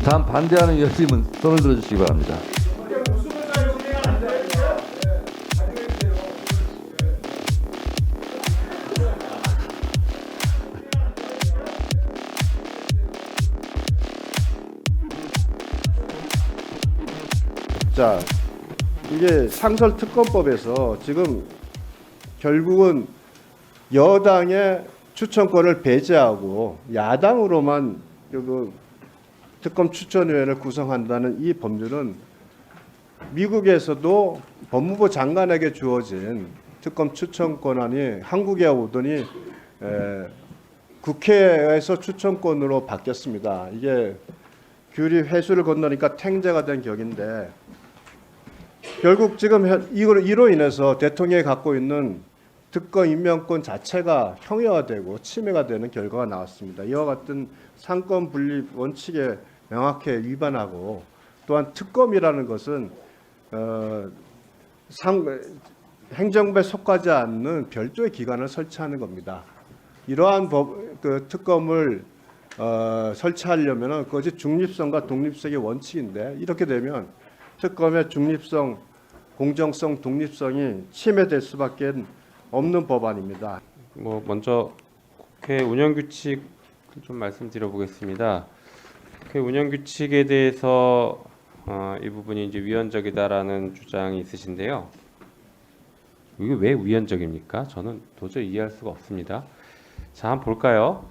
다음 반대하는 의원님은 손을 들어주시기 바랍니다. 자, 이게 상설특검법에서 지금 결국은 여당의 추천권을 배제하고 야당으로만 그 특검 추천위원회를 구성한다는 이 법률은 미국에서도 법무부 장관에게 주어진 특검 추천 권한이 한국에 오더니 국회에서 추천권으로 바뀌었습니다. 이게 규리 회수를 건너니까 탱자가 된 격인데 결국 지금 이로 인해서 대통령이 갖고 있는 특검 임명권 자체가 형해화되고 침해가 되는 결과가 나왔습니다. 이와 같은 상권 분립 원칙에 명확히 위반하고 또한 특검이라는 것은 행정부에 속하지 않는 별도의 기관을 설치하는 겁니다. 이러한 특검을 설치하려면 그것이 중립성과 독립성의 원칙인데 이렇게 되면 특검의 중립성, 공정성, 독립성이 침해될 수밖에 없는 법안입니다. 먼저 국회 운영규칙 좀 말씀드려 보겠습니다. 국회 운영규칙에 대해서 이 부분이 이제 위헌적이다라는 주장이 있으신데요. 이게 왜 위헌적입니까? 저는 도저히 이해할 수가 없습니다. 자, 한번 볼까요?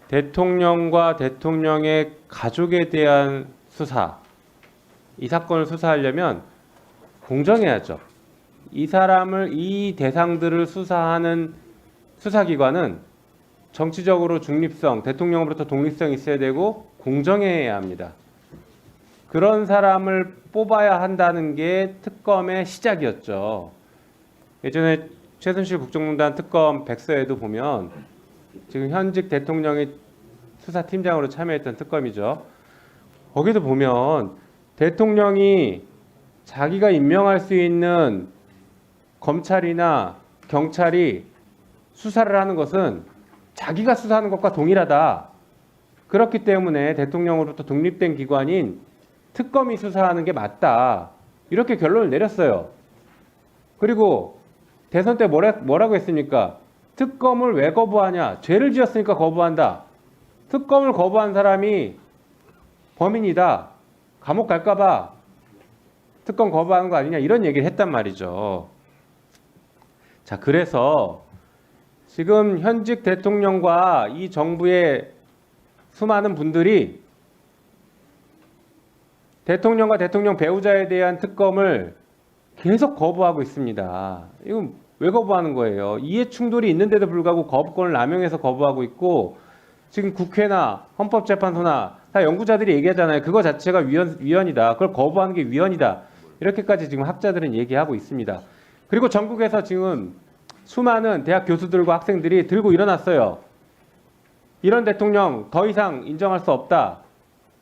대통령과 대통령의 가족에 대한 수사, 이 사건을 수사하려면 공정해야죠. 이 대상들을 수사하는 수사기관은 정치적으로 중립성, 대통령으로부터 독립성이 있어야 되고 공정해야 합니다. 그런 사람을 뽑아야 한다는 게 특검의 시작이었죠. 예전에 최순실 국정농단 특검 백서에도 보면 지금 현직 대통령이 수사팀장으로 참여했던 특검이죠. 거기도 보면 대통령이 자기가 임명할 수 있는 검찰이나 경찰이 수사를 하는 것은 자기가 수사하는 것과 동일하다. 그렇기 때문에 대통령으로부터 독립된 기관인 특검이 수사하는 게 맞다. 이렇게 결론을 내렸어요. 그리고 대선 때 뭐라고 했습니까? 특검을 왜 거부하냐? 죄를 지었으니까 거부한다. 특검을 거부한 사람이 범인이다. 감옥 갈까봐 특검 거부하는 거 아니냐 이런 얘기를 했단 말이죠. 자, 그래서 지금 현직 대통령과 이 정부의 수많은 분들이 대통령과 대통령 배우자에 대한 특검을 계속 거부하고 있습니다. 이건 왜 거부하는 거예요? 이해 충돌이 있는데도 불구하고 거부권을 남용해서 거부하고 있고 지금 국회나 헌법재판소나 다 연구자들이 얘기하잖아요. 그거 자체가 위헌이다. 그걸 거부하는 게 위헌이다. 이렇게까지 지금 학자들은 얘기하고 있습니다. 그리고 전국에서 지금 수많은 대학 교수들과 학생들이 들고 일어났어요. 이런 대통령 더 이상 인정할 수 없다.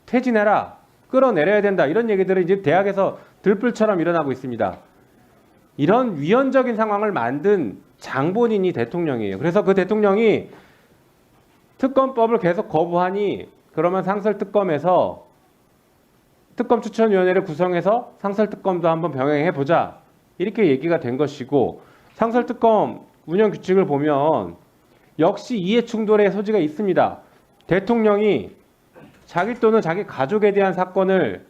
퇴진해라. 끌어내려야 된다. 이런 얘기들은 이제 대학에서 들불처럼 일어나고 있습니다. 이런 위헌적인 상황을 만든 장본인이 대통령이에요. 그래서 그 대통령이 특검법을 계속 거부하니 그러면 상설특검에서 특검추천위원회를 구성해서 상설특검도 한번 병행해보자. 이렇게 얘기가 된 것이고 상설특검 운영규칙을 보면 역시 이해충돌의 소지가 있습니다. 대통령이 자기 또는 자기 가족에 대한 사건을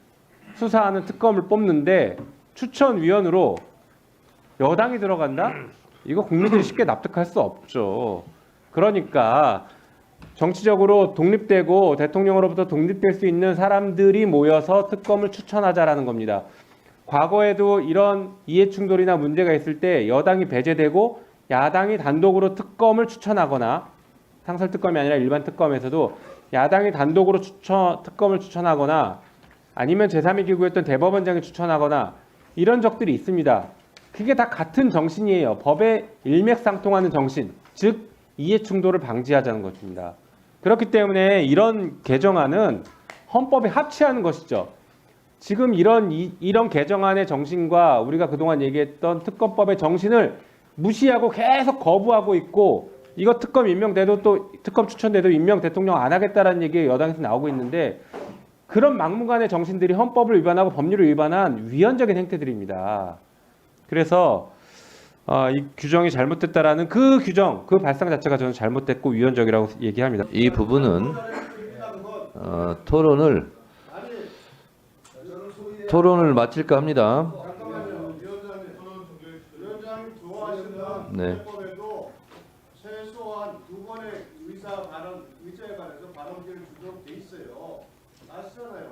수사하는 특검을 뽑는데 추천위원으로 여당이 들어간다? 이거 국민들이 쉽게 납득할 수 없죠. 그러니까 정치적으로 독립되고 대통령으로부터 독립될 수 있는 사람들이 모여서 특검을 추천하자라는 겁니다. 과거에도 이런 이해충돌이나 문제가 있을 때 여당이 배제되고 야당이 단독으로 특검을 추천하거나 상설특검이 아니라 일반 특검에서도 야당이 단독으로 특검을 추천하거나 아니면 제3의 기구였던 대법원장이 추천하거나 이런 적들이 있습니다. 그게 다 같은 정신이에요. 법에 일맥상통하는 정신, 즉 이해충돌을 방지하자는 것입니다. 그렇기 때문에 이런 개정안은 헌법에 합치하는 것이죠. 지금 이런 개정안의 정신과 우리가 그동안 얘기했던 특검법의 정신을 무시하고 계속 거부하고 있고 이거 특검 임명돼도 또 특검 추천돼도 임명 대통령 안 하겠다라는 얘기 여당에서 나오고 있는데 그런 막무가내 정신들이 헌법을 위반하고 법률을 위반한 위헌적인 행태들입니다. 그래서 이 규정이 잘못됐다라는 그 규정, 그 발상 자체가 저는 잘못됐고 위헌적이라고 얘기합니다. 이 부분은 토론을 마칠까 합니다. 잠깐만요. 위원장님 좋아하시는 네. 헌법에도 최소한 2번의 의사에 관해서 발언기를 주도록 돼 있어요. 아시잖아요.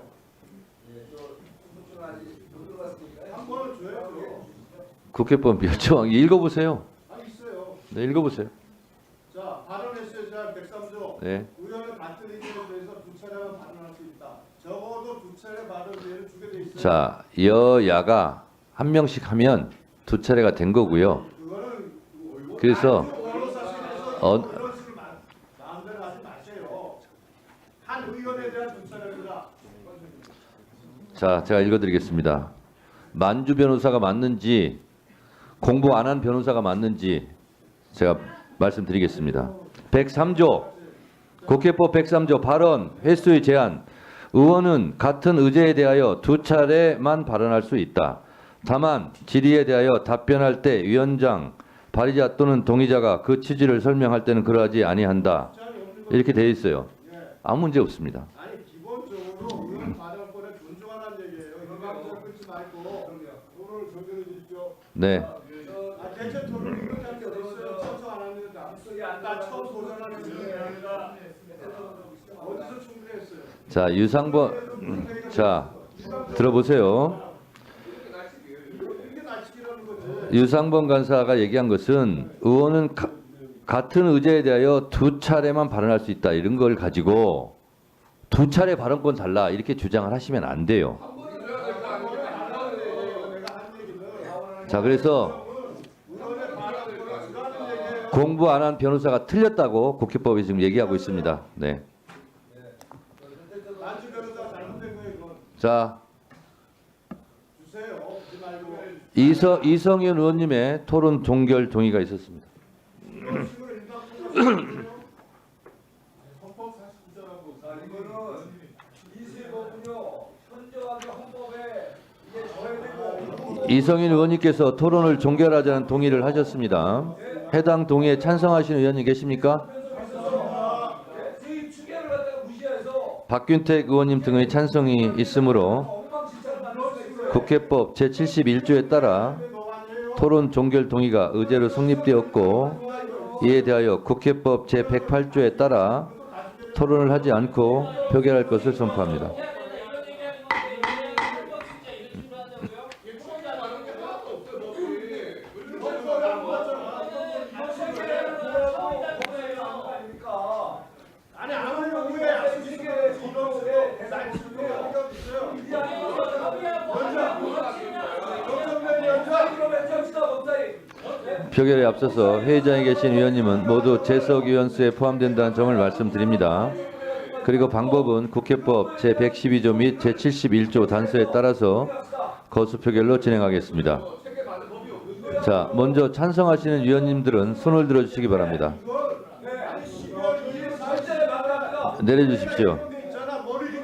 한 번은 줘야죠. 국회법 몇 조 읽어보세요. 있어요. 네, 읽어보세요. 자, 발언했어요. 제한 103조. 네. 의원은 같은 의견에 대해서 두 차례만 발언할 수 있다. 적어도 두 차례 발언 기회를 주게 돼 있어요. 자, 여야가 한 명씩 하면 두 차례가 된 거고요. 그거는 그래서 그런 식으로 마음대로 하지 마세요. 한 의원에 대한 두 차례입니다. 자, 제가 읽어드리겠습니다. 만주 변호사가 맞는지 공부 안 한 변호사가 맞는지 제가 말씀드리겠습니다. 103조 국회법 103조 발언 횟수의 제한. 의원은 같은 의제에 대하여 두 차례만 발언할 수 있다. 다만 질의에 대하여 답변할 때 위원장, 발의자 또는 동의자가 그 취지를 설명할 때는 그러하지 아니한다. 이렇게 되어 있어요. 아무 문제 없습니다. 아니 기본적으로 의원 발언권에 존중하라는 얘기예요. 이거 끊지 말고 토론을 조절해 주십시오. 네. 대체 토론을 이렇게 할 때도 있어요. 청소 안 합니다. 나 처음 도전하는 분입니다. 어디서 충분했어요? 자, 유상범 자, 들어보세요. 이게 날치기라는 거지. 유상범 간사가 얘기한 것은 의원은 같은 의제에 대하여 두 차례만 발언할 수 있다. 이런 걸 가지고 두 차례 발언권 달라. 이렇게 주장을 하시면 안 돼요. 자, 그래서 공부 안 한 변호사가 틀렸다고 국회법이 지금 얘기하고 있습니다. 네. 만주 변호사 잘못된 거예요. 이건 자, 주세요. 주지 말고. 이성윤 의원님의 토론 종결 동의가 있었습니다. 이런 식으로 일방적으로 헌법 49조라고. 이거는 25분요. 현저하게 헌법에 이게 저해되고 이성윤 의원님께서 토론을 종결하자는 동의를 하셨습니다. 해당 동의에 찬성하시는 의원님 계십니까? 수입 추계를 갖다가 무시해서 박균택 의원님 등의 찬성이 있으므로 엉망진창을 만들 수가 있어요. 국회법 제71조에 따라 토론 종결 동의가 의제로 성립되었고 이에 대하여 국회법 제108조에 따라 토론을 하지 않고 표결할 것을 선포합니다. 아니 아무리 우리가 약속했으면 이런 날치기로 표결에 앞서서 회의장에 계신 위원님은 모두 재석 위원수에 포함된다는 점을 말씀드립니다. 그리고 방법은 국회법 제112조 및 제71조 단서에 따라서 거수 표결로 진행하겠습니다. 자, 먼저 찬성하시는 위원님들은 손을 들어주시기 바랍니다. 내려주십시오. 있잖아 머리 이게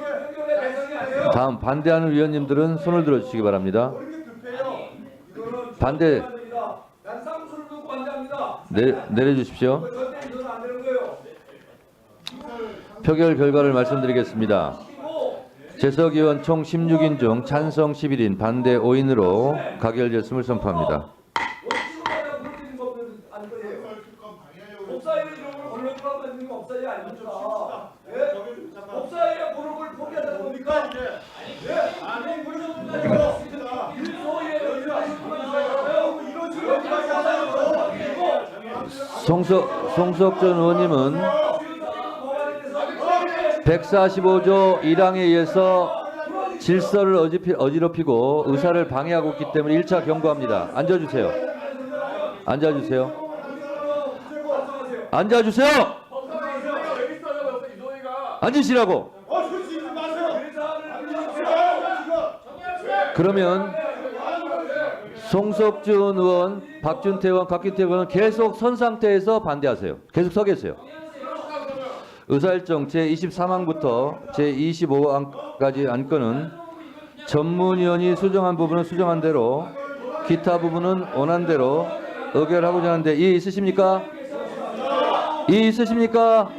다음 반대하는 위원님들은 손을 들어주시기 바랍니다. 반대 난 상수를 두고 반대합니다. 내려주십시오. 절대 이거는 안 되는 거예요. 표결 결과를 말씀드리겠습니다. 재석 의원 총 16인 중 찬성 11인, 반대 5인으로 가결됐음을 선포합니다. 원칙으로 그렇게 법은 안 거예요. 법사위의 이름을 걸러주라고 했는 게 법사위 아닙니까? 예? 법사위의 권력을 포기하다 보니까 아니 그래서 송석전 의원님은 145조 1항에 의해서 질서를 어지럽히고 의사를 방해하고 있기 때문에 1차 경고합니다. 앉아주세요. 앉아주세요. 앉아주세요. 앉으시라고. 그러면 송석준 의원, 박준태 의원, 곽기태 의원은 계속 선 상태에서 반대하세요. 계속 서 계세요. 의사일정 제24항부터 제25항까지 안건은 전문위원이 수정한 부분은 수정한 대로 기타 부분은 원한 대로 의결하고자 하는데 이해 있으십니까? 이해 있으십니까?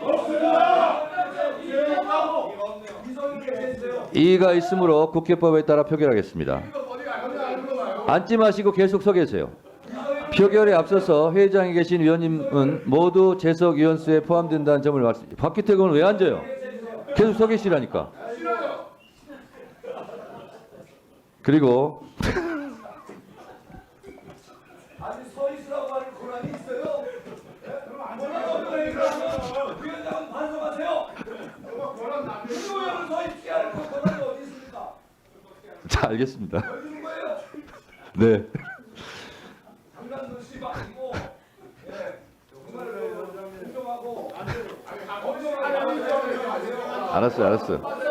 이의가 있으므로 국회법에 따라 표결하겠습니다. 앉지 마시고 계속 서 계세요. 표결에 앞서서 회의장에 계신 위원님은 모두 재석 위원 수에 포함된다는 점을 말씀드립니다. 박기태 의원은 왜 앉아요? 계속 서 계시라니까. 그리고 아니 서 있으라고 하는 권한이 있어요? 위원장은 반성하세요. 위원장은 서 있게 하는 권한이 어디 있습니까? 자, 알겠습니다. 왜 있는 거예요? 네. 장난도 씨 아니고 정말 공정하고 알았어요.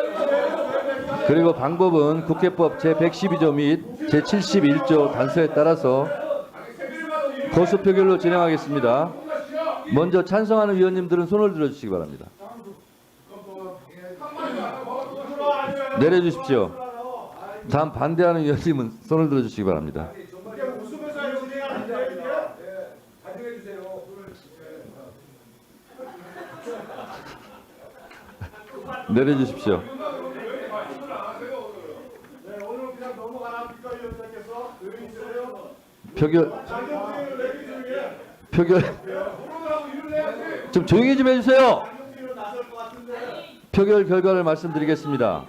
그리고 방법은 국회법 제112조 및 제71조 단서에 따라서 거수 표결로 진행하겠습니다. 먼저 찬성하는 위원님들은 손을 들어주시기 바랍니다. 내려주십시오. 다음 반대하는 위원님은 손을 들어주시기 바랍니다. 내려주십시오. 표결 좀 조용히 좀 해주세요. 표결 결과를 말씀드리겠습니다.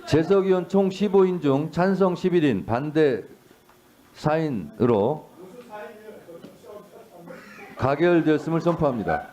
재석 의원 총 15인 중 찬성 11인, 반대 4인으로 가결되었음을 선포합니다.